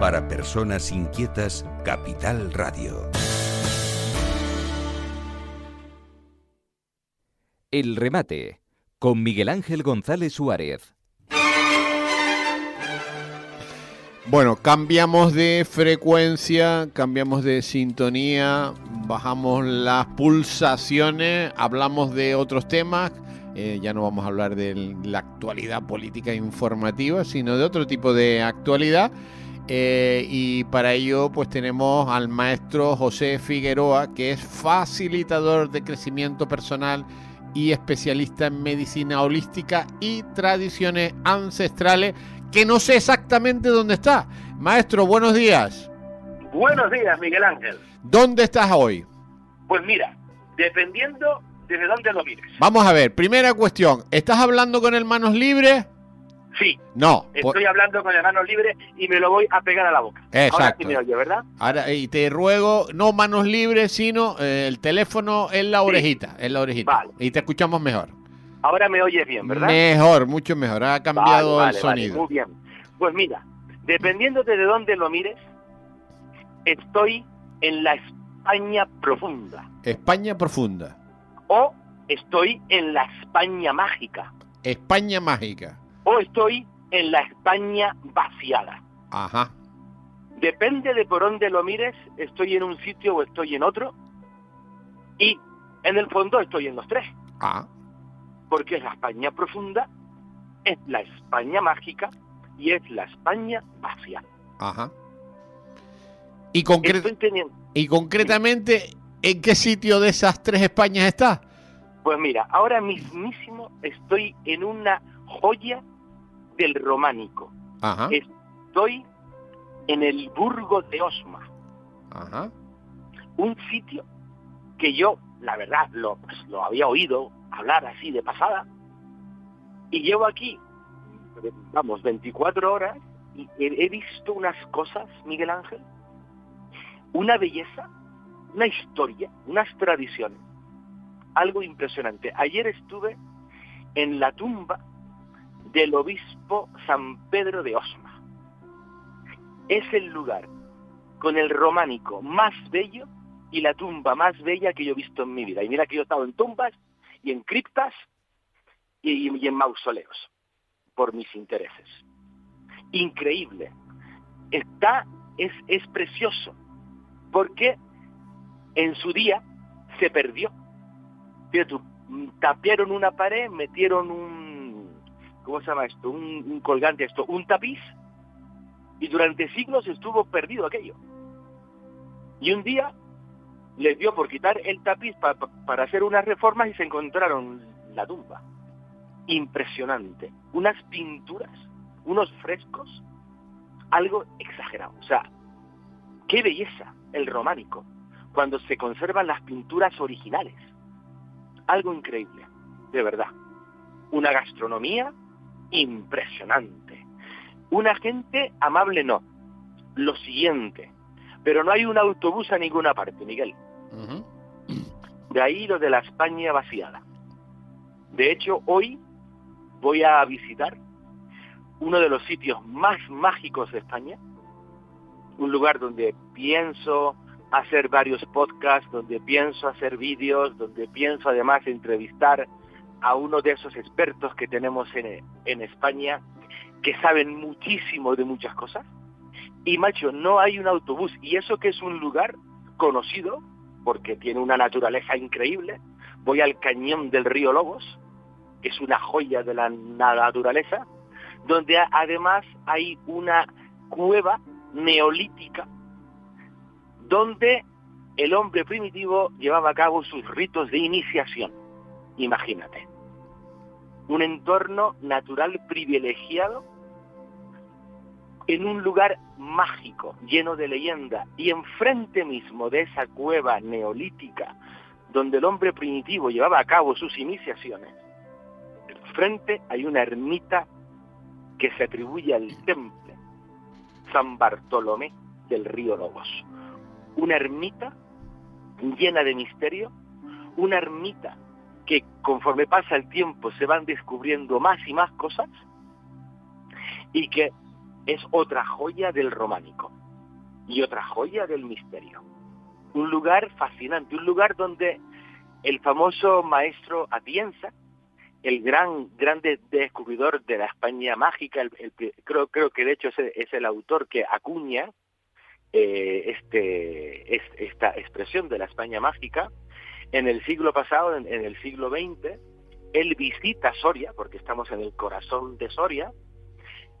Para personas inquietas, Capital Radio. El remate, con Miguel Ángel González Suárez. Bueno, cambiamos de frecuencia, cambiamos de sintonía, bajamos las pulsaciones, hablamos de otros temas. Ya no vamos a hablar de la actualidad política informativa, sino de otro tipo de actualidad. Y para ello pues tenemos al maestro José Figueroa, que es facilitador de crecimiento personal y especialista en medicina holística y tradiciones ancestrales, que no sé exactamente dónde está. Maestro, buenos días. Buenos días, Miguel Ángel. ¿Dónde estás hoy? Pues mira, dependiendo desde dónde lo mires. Vamos a ver, primera cuestión, ¿estás hablando con el manos libres? Sí. No. Estoy hablando con las manos libres y me lo voy a pegar a la boca. Exacto. Ahora sí me oye, ¿verdad? Ahora, y te ruego, no manos libres, sino el teléfono en la orejita, en la orejita. Vale. Y te escuchamos mejor. Ahora me oyes bien, ¿verdad? Mejor, mucho mejor. Ha cambiado el sonido. Muy bien. Pues mira, dependiendo desde dónde lo mires, estoy en la España profunda. España profunda. O estoy en la España mágica. España mágica. O estoy en la España vaciada. Ajá. Depende de por dónde lo mires, estoy en un sitio o estoy en otro. Y en el fondo estoy en los tres. Ah. Porque es la España profunda, es la España mágica y es la España vaciada. Ajá. Y concretamente, ¿en qué sitio de esas tres Españas estás? Pues mira, ahora mismísimo estoy en una joya del románico. Ajá. Estoy en el Burgo de Osma. Ajá. Un sitio que yo, la verdad, lo había oído hablar así de pasada. Y llevo aquí, 24 horas y he visto unas cosas, Miguel Ángel, una belleza, una historia, unas tradiciones, algo impresionante. Ayer estuve en la tumba del obispo San Pedro de Osma. Es el lugar con el románico más bello y la tumba más bella que yo he visto en mi vida. Y mira que yo he estado en tumbas y en criptas y en mausoleos por mis intereses. Increíble. Es precioso porque en su día se perdió. Fíjate tú, tapiaron una pared, metieron ¿cómo se llama esto? Un colgante, un tapiz, y durante siglos estuvo perdido aquello. Y un día les dio por quitar el tapiz para hacer unas reformas y se encontraron la tumba. Impresionante. Unas pinturas, unos frescos, algo exagerado. O sea, qué belleza el románico cuando se conservan las pinturas originales. Algo increíble, de verdad. Una gastronomía impresionante. Una gente amable, no. Lo siguiente, pero no hay un autobús a ninguna parte, Miguel. Uh-huh. De ahí lo de la España vaciada. De hecho, hoy voy a visitar uno de los sitios más mágicos de España, un lugar donde pienso hacer varios podcasts, donde pienso hacer vídeos, donde pienso además entrevistar a uno de esos expertos que tenemos en España, que saben muchísimo de muchas cosas. Y macho, no hay un autobús, y eso que es un lugar conocido, porque tiene una naturaleza increíble. Voy al cañón del río Lobos, que es una joya de la naturaleza, donde además hay una cueva neolítica, donde el hombre primitivo llevaba a cabo sus ritos de iniciación. Imagínate. Un entorno natural privilegiado en un lugar mágico, lleno de leyenda, y enfrente mismo de esa cueva neolítica, donde el hombre primitivo llevaba a cabo sus iniciaciones, enfrente hay una ermita que se atribuye al temple San Bartolomé del río Lobos. Una ermita llena de misterio, una ermita que conforme pasa el tiempo se van descubriendo más y más cosas, y que es otra joya del románico y otra joya del misterio. Un lugar fascinante, un lugar donde el famoso maestro Atienza, el gran descubridor de la España mágica, creo que de hecho es el autor que acuña esta expresión de la España mágica, en el siglo pasado, en el siglo XX, él visita Soria, porque estamos en el corazón de Soria,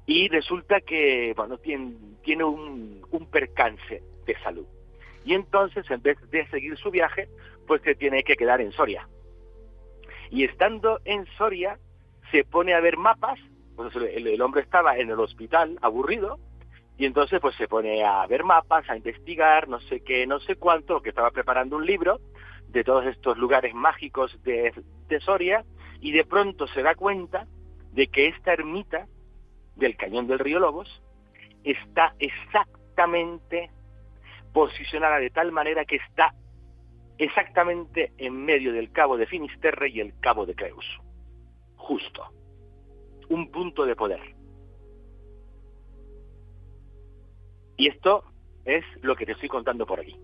y resulta que, bueno, tiene un percance de salud. Y entonces, en vez de seguir su viaje, pues se tiene que quedar en Soria. Y estando en Soria, se pone a ver mapas, pues el hombre estaba en el hospital, aburrido, y entonces pues se pone a ver mapas, a investigar, no sé qué, no sé cuánto, que estaba preparando un libro de todos estos lugares mágicos de Soria, y de pronto se da cuenta de que esta ermita del Cañón del Río Lobos está exactamente posicionada de tal manera que está exactamente en medio del Cabo de Finisterre y el Cabo de Creus. Justo. Un punto de poder. Y esto es lo que te estoy contando por aquí.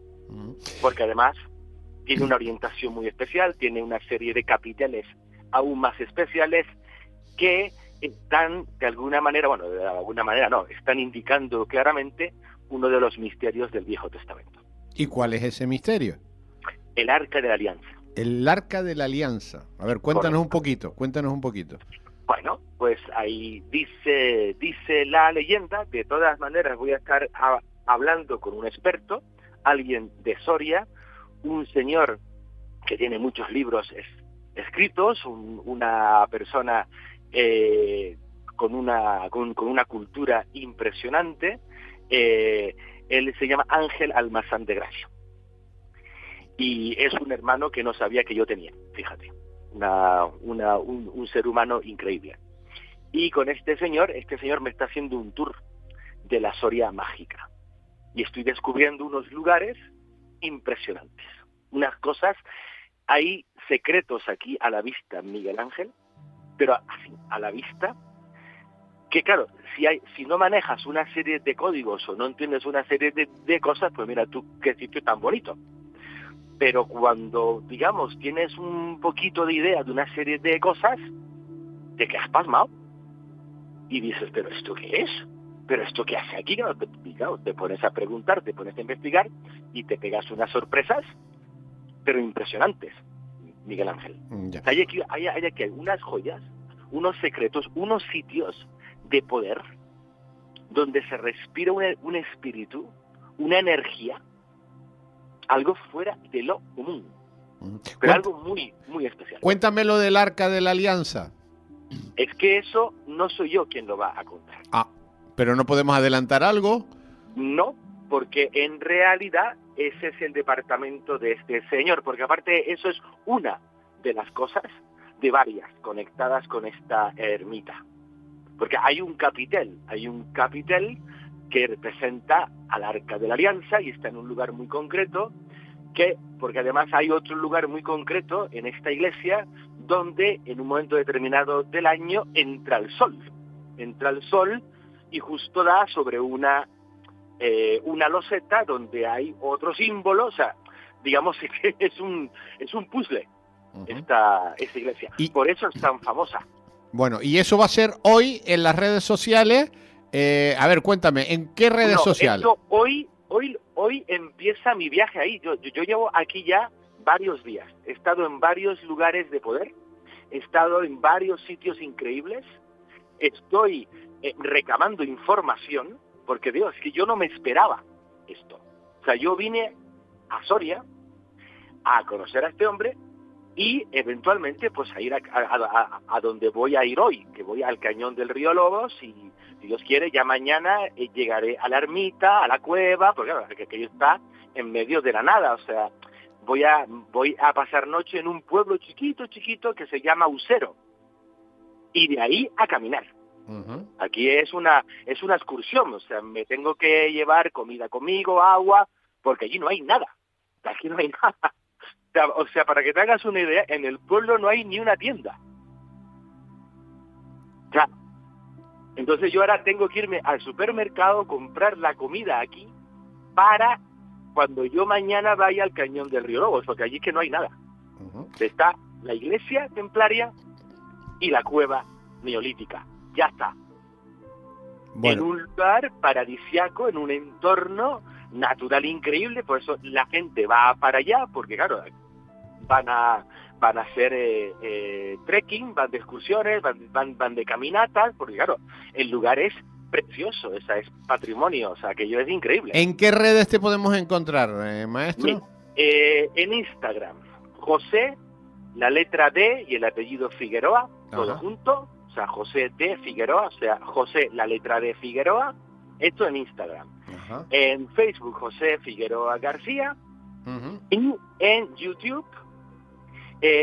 Porque además tiene una orientación muy especial, tiene una serie de capiteles aún más especiales que están de alguna manera, bueno, de alguna manera no, están indicando claramente uno de los misterios del Viejo Testamento. ¿Y cuál es ese misterio? El Arca de la Alianza. El Arca de la Alianza. A ver, cuéntanos un poquito. Bueno, pues ahí dice la leyenda. De todas maneras voy a estar hablando con un experto, alguien de Soria, un señor que tiene muchos libros escritos, una persona con una cultura impresionante. Él se llama Ángel Almazán de Gracia. Y es un hermano que no sabía que yo tenía, fíjate, un ser humano increíble. Y con este señor me está haciendo un tour de la Soria mágica. Y estoy descubriendo unos lugares impresionantes. Unas cosas, hay secretos aquí a la vista, Miguel Ángel, pero así, a la vista, que claro, si no manejas una serie de códigos o no entiendes una serie de cosas, pues mira tú qué sitio tan bonito. Pero cuando, digamos, tienes un poquito de idea de una serie de cosas, te quedas pasmado. Y dices, ¿pero esto qué es? ¿Pero esto qué hace aquí? Claro, te pones a preguntar, te pones a investigar y te pegas unas sorpresas, pero impresionantes, Miguel Ángel. Hay aquí unas joyas, unos secretos, unos sitios de poder donde se respira un espíritu, una energía, algo fuera de lo común, pero algo muy, muy especial. Cuéntame lo del Arca de la Alianza. Es que eso no soy yo quien lo va a contar. Ah, ¿pero no podemos adelantar algo? No, porque en realidad ese es el departamento de este señor, porque aparte eso es una de las cosas de varias conectadas con esta ermita. Porque hay un capitel que representa al Arca de la Alianza y está en un lugar muy concreto, porque además hay otro lugar muy concreto en esta iglesia donde en un momento determinado del año entra el sol y justo da sobre una loseta donde hay otro símbolo, o sea, digamos que es un puzzle esta iglesia. Y por eso es tan famosa. Bueno, y eso va a ser hoy en las redes sociales. A ver, cuéntame, ¿en qué redes sociales? Esto hoy empieza mi viaje ahí. Yo llevo aquí ya varios días. He estado en varios lugares de poder, he estado en varios sitios increíbles, estoy recabando información, porque Dios, es que yo no me esperaba esto. O sea, yo vine a Soria a conocer a este hombre y eventualmente pues a ir a donde voy a ir hoy, que voy al Cañón del Río Lobos, y si Dios quiere ya mañana llegaré a la ermita, a la cueva, porque claro, que aquello está en medio de la nada. O sea, voy a pasar noche en un pueblo chiquito que se llama Usero, y de ahí a caminar. Aquí es una excursión, o sea, me tengo que llevar comida conmigo, agua, porque allí no hay nada. Aquí no hay nada. O sea, para que te hagas una idea, en el pueblo no hay ni una tienda. O sea, Entonces yo ahora tengo que irme al supermercado, comprar la comida aquí, para cuando yo mañana vaya al Cañón del Río Lobos, porque allí es que no hay nada. Está la iglesia templaria y la cueva neolítica. Ya está. Bueno. En un lugar paradisiaco, en un entorno natural increíble, por eso la gente va para allá, porque claro, van a hacer trekking, van de excursiones, van de caminatas, porque claro, el lugar es precioso, es patrimonio, o sea, aquello es increíble. ¿En qué redes te podemos encontrar, maestro? En Instagram, José, la letra D y el apellido Figueroa, todo junto, o sea, José D Figueroa, o sea, José, la letra D Figueroa, esto en Instagram. En Facebook, José Figueroa García, y en YouTube,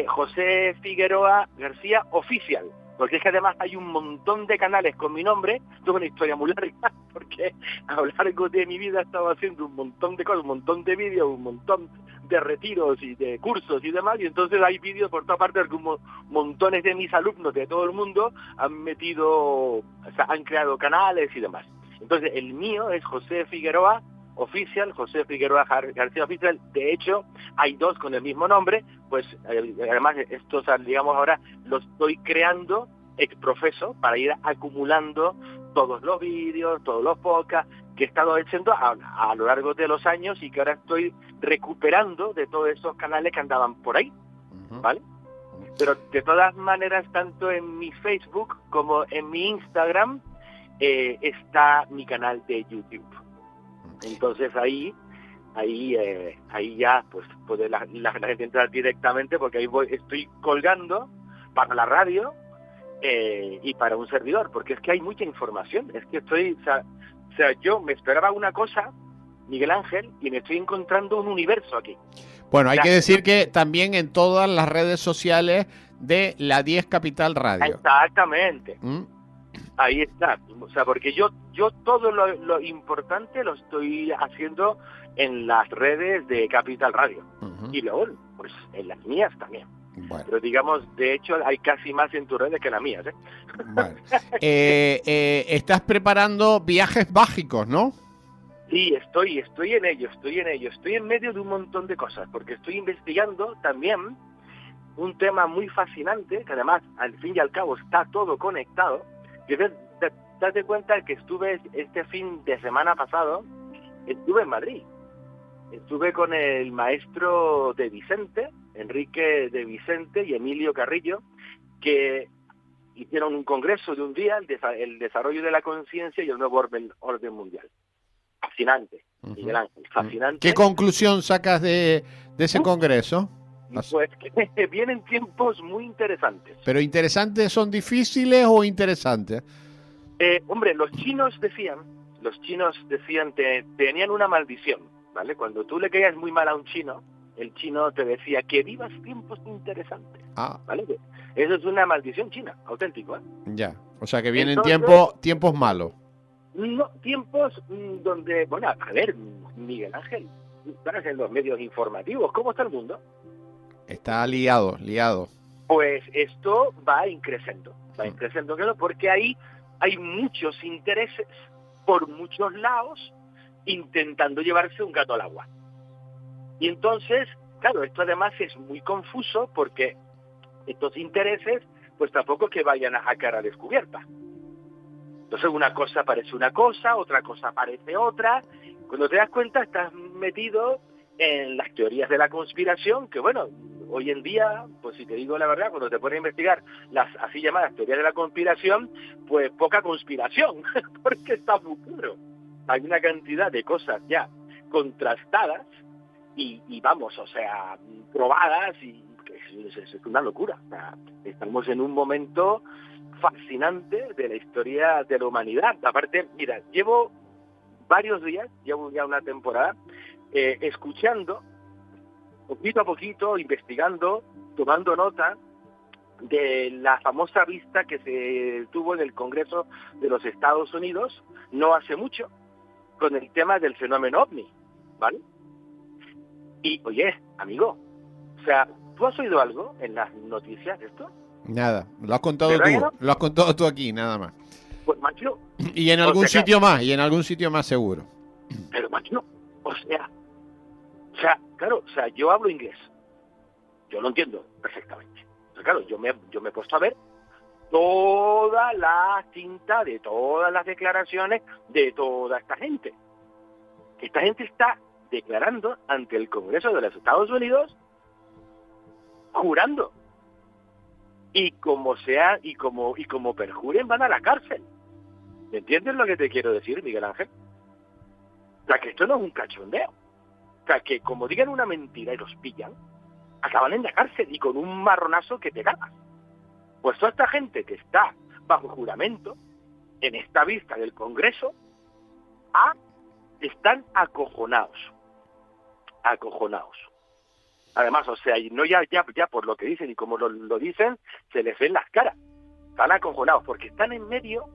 José Figueroa García Oficial, porque es que además hay un montón de canales con mi nombre. Tuve una historia muy larga, porque a lo largo de mi vida he estado haciendo un montón de cosas, un montón de vídeos, un montón de retiros y de cursos y demás, y entonces hay vídeos por toda parte, como montones de mis alumnos de todo el mundo han metido, o sea, han creado canales y demás. Entonces el mío es José Figueroa Oficial, José Figueroa García Oficial. De hecho, hay dos con el mismo nombre, pues además estos, digamos, ahora los estoy creando ex profeso para ir acumulando todos los vídeos, todos los podcasts que he estado haciendo a lo largo de los años y que ahora estoy recuperando de todos esos canales que andaban por ahí, ¿vale? Pero de todas maneras, tanto en mi Facebook como en mi Instagram está mi canal de YouTube. Entonces ahí ya pues puede la gente entrar directamente, porque ahí estoy colgando para la radio y para un servidor, porque es que hay mucha información. Es que o sea, yo me esperaba una cosa, Miguel Ángel, y me estoy encontrando un universo aquí. Bueno, hay que decir que también en todas las redes sociales de la 10 Capital Radio. Exactamente. Ahí está. O sea, porque yo todo lo importante lo estoy haciendo en las redes de Capital Radio. Y luego, pues en las mías también. Bueno. Pero digamos, de hecho, hay casi más en tus redes que en las mías, ¿eh? Bueno. Estás preparando viajes mágicos, ¿no? Sí, estoy en ello. Estoy en medio de un montón de cosas, porque estoy investigando también un tema muy fascinante, que además, al fin y al cabo, está todo conectado. Y date cuenta que estuve este fin de semana pasado, estuve en Madrid. Estuve con el maestro de Vicente, Enrique de Vicente y Emilio Carrillo, que hicieron un congreso de un día, el desarrollo de la conciencia y el nuevo orden mundial. Fascinante, Miguel Ángel, fascinante. ¿Qué conclusión sacas de ese congreso? Pues que vienen tiempos muy interesantes. ¿Pero interesantes son difíciles o interesantes? Hombre, los chinos decían que tenían una maldición, ¿vale? Cuando tú le caías muy mal a un chino, el chino te decía que vivas tiempos interesantes, ¿vale? Eso es una maldición china, auténtico, ¿eh? Ya, o sea que vienen tiempos malos. No, tiempos donde, bueno, a ver, Miguel Ángel, estás en los medios informativos, ¿cómo está el mundo? Está liado. Pues esto va increciendo, claro, porque ahí hay muchos intereses por muchos lados intentando llevarse un gato al agua. Y entonces, claro, esto además es muy confuso, porque estos intereses pues tampoco que vayan a cara descubierta. Entonces una cosa parece una cosa, otra cosa parece otra. Cuando te das cuenta estás metido en las teorías de la conspiración, que bueno, hoy en día, pues si te digo la verdad, cuando te pones a investigar las así llamadas teorías de la conspiración, pues poca conspiración, porque está muy claro. Hay una cantidad de cosas ya contrastadas y vamos, o sea, probadas, y es una locura. O sea, estamos en un momento fascinante de la historia de la humanidad. Aparte, mira, llevo varios días, llevo ya una temporada, escuchando, poquito a poquito, investigando, tomando nota de la famosa vista que se tuvo en el Congreso de los Estados Unidos no hace mucho, con el tema del fenómeno OVNI, ¿vale? Y, oye, amigo, o sea, ¿tú has oído algo en las noticias de esto? Nada, lo has contado tú, lo has contado tú aquí, nada más. Pues macho. Y en algún sitio más, y en algún sitio más seguro. Pero macho, o sea, claro, yo hablo inglés. Yo lo entiendo perfectamente. Pero claro, yo me he puesto a ver toda la cinta de todas las declaraciones de toda esta gente. Esta gente está declarando ante el Congreso de los Estados Unidos, jurando. Y como perjuren, van a la cárcel. ¿Me entiendes lo que te quiero decir, Miguel Ángel? O sea, que esto no es un cachondeo. O sea, que como digan una mentira y los pillan, acaban en la cárcel y con un marronazo que te cagas. Pues toda esta gente que está bajo juramento, en esta vista del Congreso, están acojonados. Acojonados. Además, o sea, no ya por lo que dicen y como lo dicen, se les ven las caras. Están acojonados porque están en medio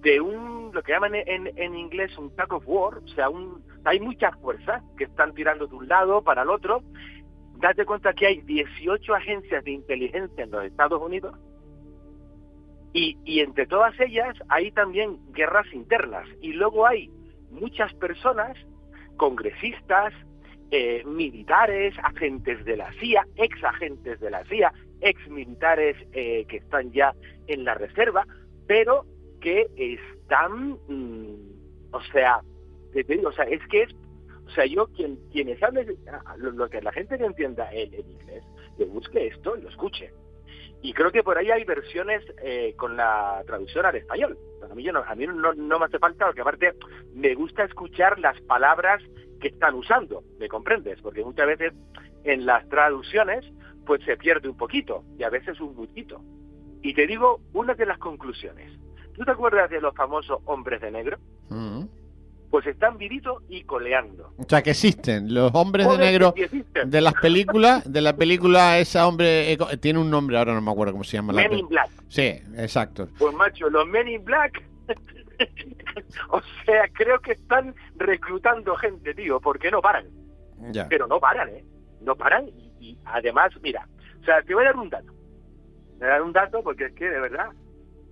de lo que llaman en inglés un tug of war, o sea, hay muchas fuerzas que están tirando de un lado para el otro. Date cuenta que hay 18 agencias de inteligencia en los Estados Unidos y entre todas ellas hay también guerras internas. Y luego hay muchas personas, congresistas, militares, agentes de la CIA, ex agentes de la CIA, ex militares que están ya en la reserva, pero que están, te digo, es que yo quienes hablen, lo que la gente que entienda el inglés, que busque esto y lo escuche. Y creo que por ahí hay versiones con la traducción al español. A mí no me hace falta, porque aparte me gusta escuchar las palabras que están usando, ¿me comprendes? Porque muchas veces en las traducciones pues se pierde un poquito y a veces un muchito. Y te digo una de las conclusiones. ¿Tú te acuerdas de los famosos hombres de negro? Pues están vivitos y coleando. O sea, que existen los hombres de negro de las películas, de la película esa hombre, tiene un nombre, ahora no me acuerdo cómo se llama. Men in Black. Sí, exacto. Pues macho, los Men in Black, o sea, creo que están reclutando gente, tío, porque no paran. Ya. Pero no paran, no paran y además, mira, o sea, te voy a dar un dato. Voy a dar un dato porque es que de verdad,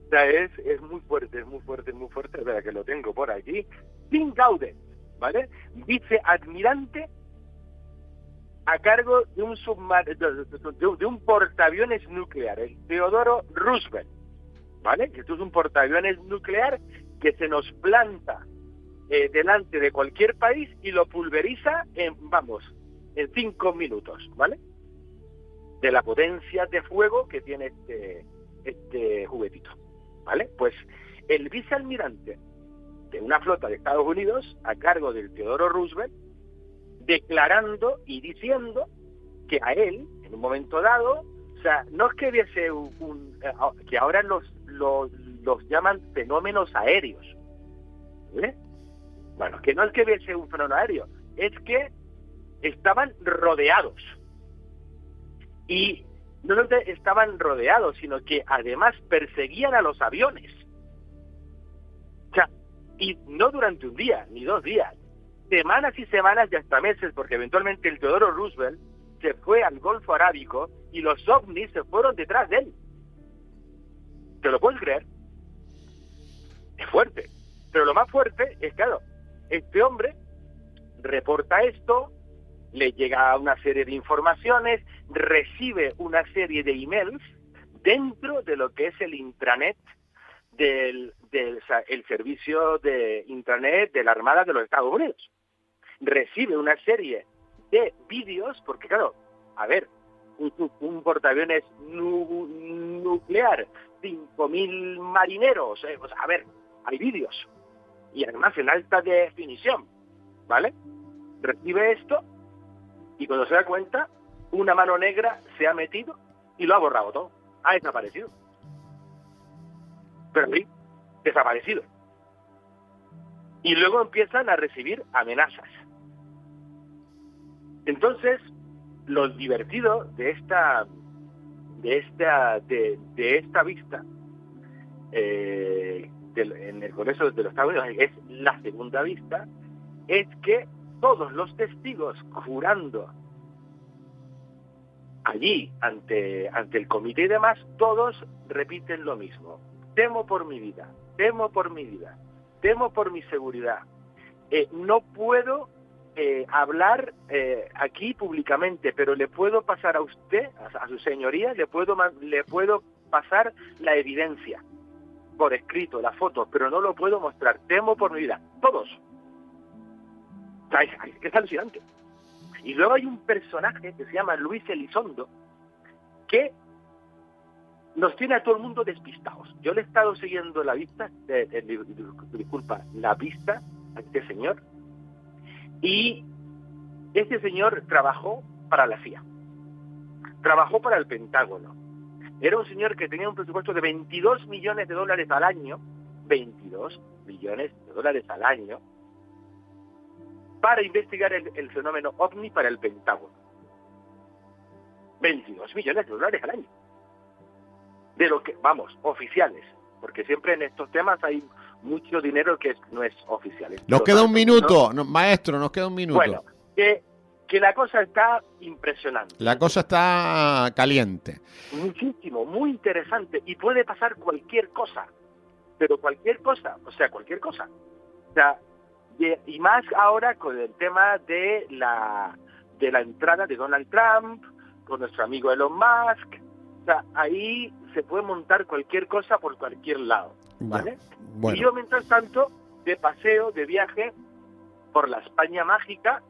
o sea, es muy fuerte, espera que lo tengo por aquí. Tim Gaudet, ¿vale? Viceadmirante a cargo de un portaaviones nuclear, el Theodore Roosevelt, ¿vale? Que esto es un portaaviones nuclear que se nos planta delante de cualquier país y lo pulveriza en 5 minutos, ¿vale? De la potencia de fuego que tiene este juguetito, ¿vale? Pues el vicealmirante de una flota de Estados Unidos a cargo del Theodore Roosevelt, declarando y diciendo que a él, en un momento dado, o sea, no es que hubiese que ahora los llaman fenómenos aéreos, ¿vale? Bueno, que no es que hubiese un fenómeno aéreo, es que estaban rodeados. Y no solo estaban rodeados, sino que además perseguían a los aviones. O sea, y no durante un día, ni 2 días, semanas y semanas y hasta meses, porque eventualmente el Theodore Roosevelt se fue al Golfo Arábico y los ovnis se fueron detrás de él. ¿Te lo puedes creer? Es fuerte. Pero lo más fuerte es, claro, este hombre reporta esto, le llega una serie de informaciones, recibe una serie de emails dentro de lo que es el intranet el servicio de intranet de la Armada de los Estados Unidos. Recibe una serie de vídeos, porque claro, a ver, un portaaviones nuclear, 5.000 marineros, pues a ver, hay vídeos, y además en alta definición, ¿vale? Recibe esto, y cuando se da cuenta, una mano negra se ha metido y lo ha borrado todo, ha desaparecido. Pero sí, desaparecido. Y luego empiezan a recibir amenazas. Entonces, lo divertido de esta vista en el Congreso de los Estados Unidos, es la segunda vista, es que todos los testigos jurando allí ante el comité y demás, todos repiten lo mismo. Temo por mi vida, temo por mi vida, temo por mi seguridad. No puedo hablar aquí públicamente, pero le puedo pasar a usted, a su señoría, le puedo pasar la evidencia por escrito, las fotos, pero no lo puedo mostrar. Temo por mi vida. Todos. O sea, es que es alucinante. Y luego hay un personaje que se llama Luis Elizondo, que nos tiene a todo el mundo despistados. Yo le he estado siguiendo la vista, la pista a este señor, y este señor trabajó para la CIA, trabajó para el Pentágono. Era un señor que tenía un presupuesto de $22 millones al año, 22 millones de dólares al año, para investigar el fenómeno OVNI para el Pentágono. 22 millones de dólares al año. De lo que, vamos, oficiales, porque siempre en estos temas hay mucho dinero que no es oficial. Nos queda un minuto, no, maestro, nos queda un minuto. Bueno, que la cosa está impresionante. La cosa está caliente. Muchísimo, muy interesante, y puede pasar cualquier cosa, pero cualquier cosa, o sea, cualquier cosa. O sea, y más ahora con el tema de la entrada de Donald Trump, con nuestro amigo Elon Musk. O sea, ahí se puede montar cualquier cosa por cualquier lado, ¿vale? Bueno. Y yo, mientras tanto, de paseo, de viaje por la España mágica,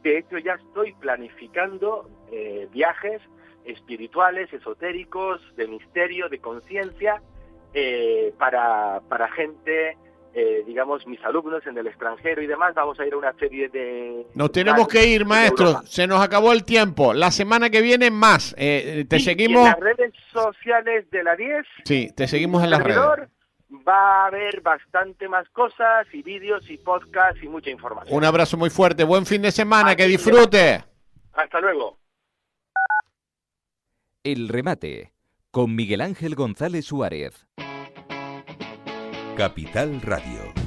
de hecho ya estoy planificando viajes espirituales, esotéricos, de misterio, de conciencia, para gente, digamos, mis alumnos en el extranjero y demás. Vamos a ir a una serie de... Nos tenemos que ir, maestro. Se nos acabó el tiempo. La semana que viene más. Seguimos... en las redes sociales de la 10. Sí, te seguimos en las redes. Va a haber bastante más cosas y vídeos y podcasts y mucha información. Un abrazo muy fuerte. Buen fin de semana. Que disfrute. Hasta luego. El remate con Miguel Ángel González Suárez. Capital Radio.